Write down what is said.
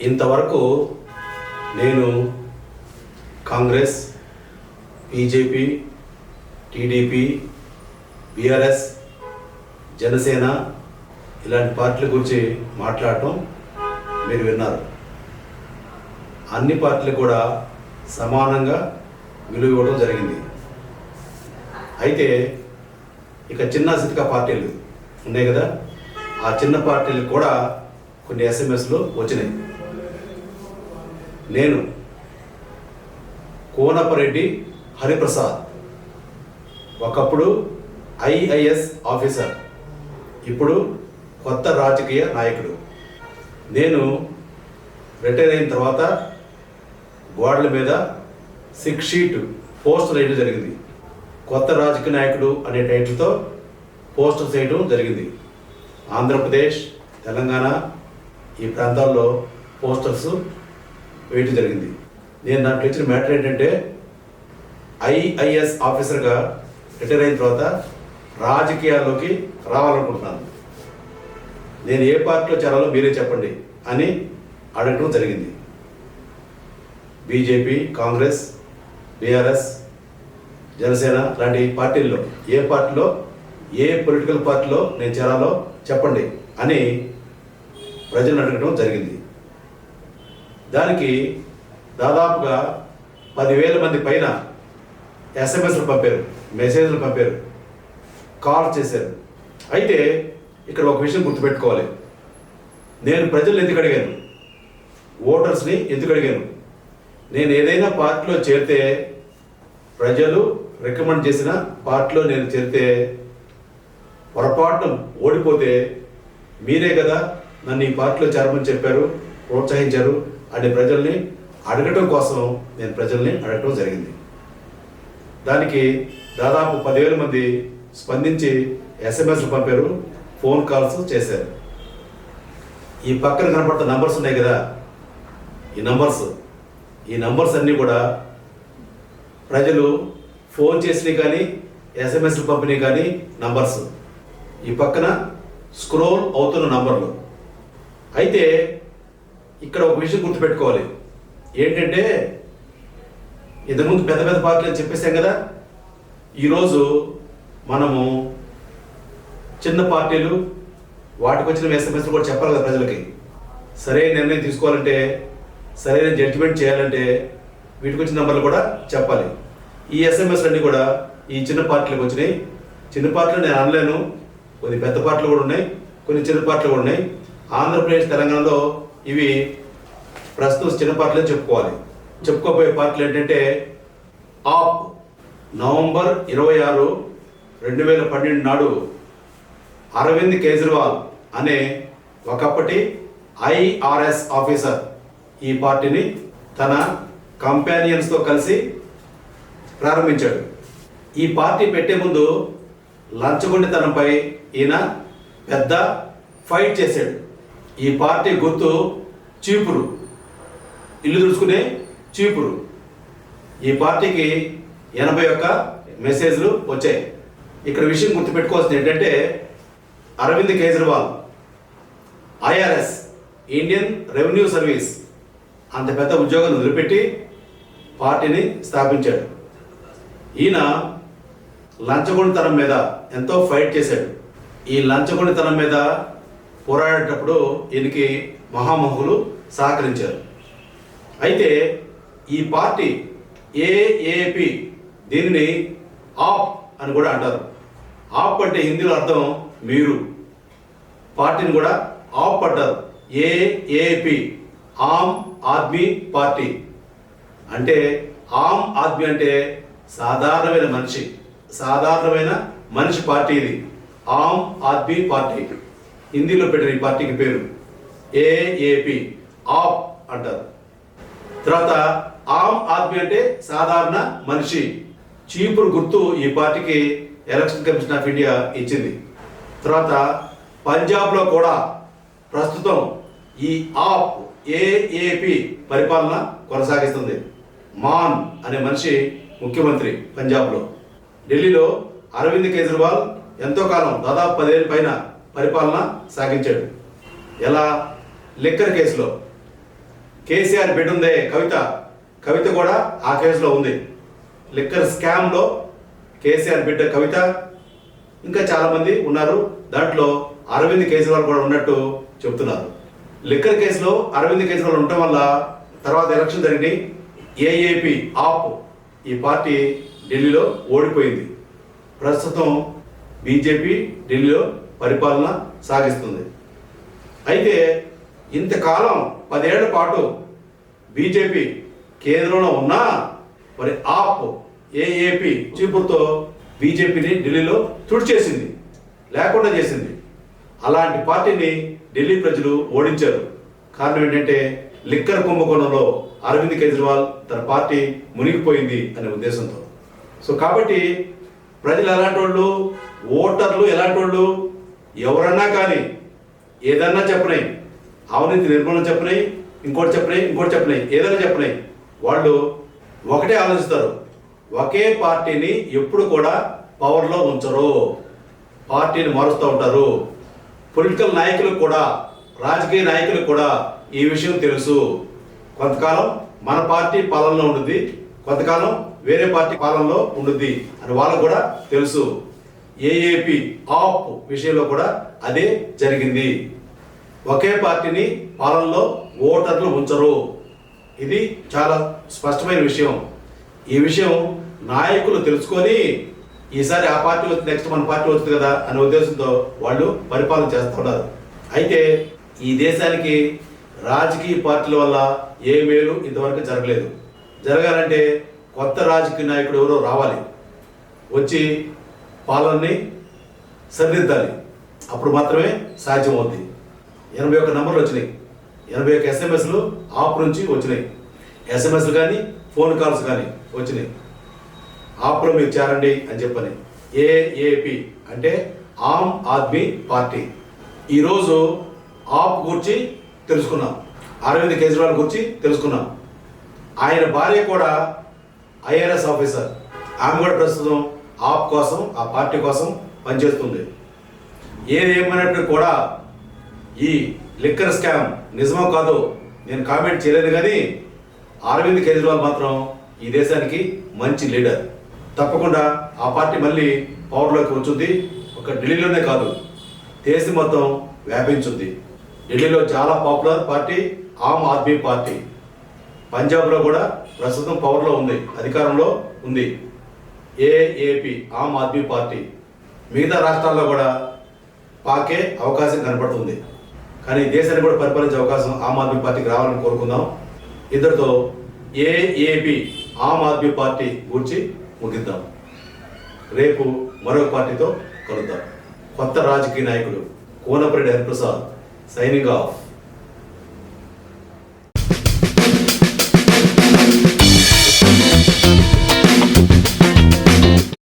ఇంతవరకు నేను Congress, BJP, TDP, BRS, Janasena ఇలాంటి పార్టీల గురించి మాట్లాడటం మీరు విన్నారు. అన్ని పార్టీలు కూడా సమానంగా విలువ ఇవ్వడం జరిగింది. అయితే ఇక చిన్న చితక పార్టీలు ఉన్నాయి కదా, ఆ చిన్న పార్టీలు కూడా కొన్ని ఎస్ఎంఎస్లు వచ్చినాయి. నేను కోనపరెడ్డి హరిప్రసాద్, ఒకప్పుడు ఐఏఎస్ ఆఫీసర్, ఇప్పుడు కొత్త రాజకీయ నాయకుడు. నేను రిటైర్ అయిన తర్వాత గోడల మీద 6 షీట్ పోస్టర్ వేయడం జరిగింది. కొత్త రాజకీయ నాయకుడు అనే టైటిల్తో పోస్టర్స్ వేయడం జరిగింది. ఆంధ్రప్రదేశ్, తెలంగాణ ఈ ప్రాంతాల్లో పోస్టర్స్ వేయడం జరిగింది. నేను దాంట్లో ఇచ్చిన మ్యాటర్ ఏంటంటే, ఐఏఎస్ ఆఫీసర్గా రిటైర్ అయిన తర్వాత రాజకీయాల్లోకి రావాలనుకుంటున్నాను, నేను ఏ పార్టీలో చేరాలో మీరే చెప్పండి అని అడగడం జరిగింది. బీజేపీ, కాంగ్రెస్, బీఆర్ఎస్, జనసేన లాంటి పార్టీల్లో ఏ పార్టీలో, ఏ పొలిటికల్ పార్టీలో నేను చేరాలో చెప్పండి అని ప్రజలను అడగడం జరిగింది. దానికి దాదాపుగా 10,000 మంది పైన ఎస్ఎంఎస్లు పంపారు, మెసేజ్లు పంపారు, కాల్ చేశారు. అయితే ఇక్కడ ఒక విషయం గుర్తుపెట్టుకోవాలి. నేను ప్రజలు ఎందుకు అడిగాను, ఓటర్స్ని ఎందుకు అడిగాను, నేను ఏదైనా పార్టీలో చేరితే, ప్రజలు రికమెండ్ చేసిన పార్టీలో నేను చేరితే పొరపాటున ఓడిపోతే మీరే కదా నన్ను ఈ పార్టీలో చేరమని చెప్పారు, ప్రోత్సహించారు అని ప్రజల్ని అడగటం కోసం నేను ప్రజల్ని అడగటం జరిగింది. దానికి దాదాపు 10,000 మంది స్పందించి ఎస్ఎంఎస్లు పంపారు, ఫోన్ కాల్స్ చేశారు. ఈ పక్కన కనపడుతున్న నంబర్స్ ఉన్నాయి కదా, ఈ నంబర్స్ అన్నీ కూడా ప్రజలు ఫోన్ చేసినవి కానీ ఎస్ఎంఎస్లు పంపినవి కానీ నంబర్స్, ఈ పక్కన స్క్రోల్ అవుతున్న నంబర్లు. అయితే ఇక్కడ ఒక విషయం గుర్తుపెట్టుకోవాలి. ఏంటంటే, ఇంతకుముందు పెద్ద పెద్ద పార్టీలు అని చెప్పేసాం కదా, ఈరోజు మనము చిన్న పార్టీలు వాటికి వచ్చిన ఎస్ఎంఎస్లు కూడా చెప్పాలి కదా ప్రజలకి. సరైన నిర్ణయం తీసుకోవాలంటే, సరైన జడ్జిమెంట్ చేయాలంటే వీటికి వచ్చిన నెంబర్లు కూడా చెప్పాలి. ఈ ఎస్ఎంఎస్లు అన్నీ కూడా ఈ చిన్న పార్టీలకు వచ్చినాయి. చిన్న పార్టీలు నేను అనలేను, కొన్ని పెద్ద పార్టీలు కూడా ఉన్నాయి, కొన్ని చిన్న పార్టీలు కూడా ఉన్నాయి. ఆంధ్రప్రదేశ్, తెలంగాణలో ఇవి ప్రస్తుతం చిన్న పార్టీలు చెప్పుకోవాలి. చెప్పుకోబోయే పార్టీలు ఏంటంటే, ఆప్ నవంబర్ 26, 2012 నాడు అరవింద్ కేజ్రీవాల్ అనే ఒకప్పటి ఐఆర్ఎస్ ఆఫీసర్ ఈ పార్టీని తన కంపానియన్స్తో కలిసి ప్రారంభించాడు. ఈ పార్టీ పెట్టే ముందు లంచగొండితనంపై ఈయన పెద్ద ఫైట్ చేశాడు. ఈ పార్టీ గుర్తు చీపురు, ఇల్లు తుడుచుకునే చీపురు. ఈ పార్టీకి 81 మెసేజ్లు వచ్చాయి. ఇక్కడ విషయం గుర్తుపెట్టుకోవాల్సింది ఏంటంటే, Arvind Kejriwal IRS, Indian revenue service, అంత పెద్ద ఉద్యోగాన్ని వదిలిపెట్టి పార్టీని స్థాపించాడు. ఈయన లంచగొండితనం మీద ఎంతో ఫైట్ చేశాడు. ఈ లంచగొండితనం మీద పోరాడేటప్పుడు ఈయనకి మహామహులు సహకరించారు. అయితే ఈ పార్టీ ఏఏపీ, దీనిని ఆప్ అని కూడా అంటారు. ఆప్ అంటే హిందీలో అర్థం మీరు, పార్టీని కూడా ఆప్ అంటారు. AAP, Aam Aadmi party. అంటే ఆమ్ ఆద్మీ అంటే సాధారణమైన మనిషి పార్టీ. ఇది ఆమ్ ఆద్మీ పార్టీ, హిందీలో పెట్టిన ఈ పార్టీకి పేరు ఏఏపీ, ఆప్ అంటారు. తర్వాత ఆమ్ ఆద్మీ అంటే సాధారణ మనిషి. చీపురు గుర్తు ఈ పార్టీకి ఎలక్షన్ కమిషన్ ఆఫ్ ఇండియా ఇచ్చింది. తర్వాత పంజాబ్లో కూడా ప్రస్తుతం ఈ ఆప్ ఏఏపీ పరిపాలన కొనసాగిస్తుంది. మాన్ అనే మనిషి ముఖ్యమంత్రి పంజాబ్లో. ఢిల్లీలో అరవింద్ కేజ్రీవాల్ ఎంతో కాలం, దాదాపు 10 ఏళ్ళ పైన పరిపాలన సాగించాడు. ఎలా? లిక్కర్ కేసులో కేసీఆర్ బిడ్డ ఉందే కవిత కూడా ఆ కేసులో ఉంది. లిక్కర్ స్కామ్లో కేసీఆర్ బిడ్డ కవిత, ఇంకా చాలామంది ఉన్నారు. దాంట్లో అరవింద్ కేజ్రీవాల్ కూడా ఉన్నట్టు చెబుతున్నారు. లిక్కర్ కేసులో అరవింద్ కేజ్రీవాల్ ఉండటం వల్ల తర్వాత ఎలక్షన్ జరిగి ఏఏపీ ఆప్ ఈ పార్టీ ఢిల్లీలో ఓడిపోయింది. ప్రస్తుతం బీజేపీ ఢిల్లీలో పరిపాలన సాగిస్తుంది. అయితే ఇంతకాలం 10 ఏళ్ల పాటు బీజేపీ కేంద్రంలో ఉన్నా మరి ఆప్ ఏఏపీ చీపురుతో బీజేపీని ఢిల్లీలో తుడిచేసింది, లేకుండా చేసింది. అలాంటి పార్టీని ఢిల్లీ ప్రజలు ఓడించారు. కారణం ఏంటంటే లిక్కర్ కుంభకోణంలో అరవింద్ కేజ్రీవాల్ తన పార్టీ మునిగిపోయింది అనే ఉద్దేశంతో. సో కాబట్టి ప్రజలు ఎలాంటి వాళ్ళు, ఓటర్లు ఎలాంటి వాళ్ళు, ఎవరన్నా కానీ ఏదన్నా చెప్పినాయి, అవినీతి నిర్మూలన చెప్పినాయి, ఇంకోటి చెప్పినాయి, ఏదైనా చెప్పినాయి, వాళ్ళు ఒకటే ఆలోచిస్తారు. ఒకే పార్టీని ఎప్పుడు కూడా పవర్లో ఉంచరు, పార్టీని మారుస్తూ ఉంటారు. పొలిటికల్ నాయకులకు కూడా, రాజకీయ నాయకులకు కూడా ఈ విషయం తెలుసు. కొంతకాలం మన పార్టీ పాలనలో ఉంటుంది, కొంతకాలం వేరే పార్టీ పాలనలో ఉంటుంది అని వాళ్ళకు కూడా తెలుసు. ఏఏపీ ఆప్ విషయంలో కూడా అదే జరిగింది. ఒకే పార్టీని పాలనలో ఓటర్లు ఉంచరు. ఇది చాలా స్పష్టమైన విషయం. ఈ విషయం నాయకులు తెలుసుకొని ఈసారి ఆ పార్టీ వచ్చి నెక్స్ట్ మన పార్టీ వస్తుంది కదా అనే ఉద్దేశంతో వాళ్ళు పరిపాలన చేస్తున్నారు. అయితే ఈ దేశానికి రాజకీయ పార్టీల వల్ల ఏ మేలు ఇంతవరకు జరగలేదు. జరగాలంటే కొత్త రాజకీయ నాయకుడు ఎవరో రావాలి, వచ్చి పాలనని సరిదిద్దాలి. అప్పుడు మాత్రమే సాధ్యమవుతుంది. 81 నంబర్లు వచ్చినాయి, 81 ఎస్ఎంఎస్లు ఆప్ నుంచి వచ్చినాయి. ఎస్ఎంఎస్లు కానీ ఫోన్ కాల్స్ కానీ వచ్చినాయి. ఆప్లో మీరు చేరండి అని చెప్పని. ఏఏపీ అంటే ఆమ్ ఆద్మీ పార్టీ. ఈరోజు ఆప్ గురించి తెలుసుకున్నాం, అరవింద్ కేజ్రీవాల్ గురించి తెలుసుకున్నాం. ఆయన భార్య కూడా ఐఆర్ఎస్ ఆఫీసర్. ఆమె కూడా ప్రస్తుతం ఆప్ కోసం, ఆ పార్టీ కోసం పనిచేస్తుంది. ఏది ఏమైనప్పటికీ కూడా ఈ లిక్కర్ స్కామ్ నిజమో కాదో నేను కామెంట్ చేయలేదు, కానీ అరవింద్ కేజ్రీవాల్ మాత్రం ఈ దేశానికి మంచి లీడర్. తప్పకుండా ఆ పార్టీ మళ్ళీ పవర్లోకి వచ్చుద్ది. ఒక ఢిల్లీలోనే కాదు, దేశం మొత్తం వ్యాపించుద్ది. ఢిల్లీలో చాలా popular party Aam Aadmi party. పంజాబ్లో కూడా ప్రస్తుతం పవర్లో ఉంది, అధికారంలో ఉంది ఏఏపీ ఆమ్ ఆద్మీ పార్టీ. మిగతా రాష్ట్రాల్లో కూడా పాకే అవకాశం కనపడుతుంది. కానీ దేశాన్ని కూడా పరిపాలించే అవకాశం ఆమ్ ఆద్మీ పార్టీకి రావాలని కోరుకుందాం. ఇద్దరితో ఏఏపీ ఆమ్ ఆద్మీ పార్టీ గురించి ముగిద్దాం. రేపు మరొక పార్టీతో కలుద్దాం. కొత్త రాజకీయ నాయకుడు కోనపరెడ్డి హరిప్రసాద్ సైనింగ్ ఆఫ్.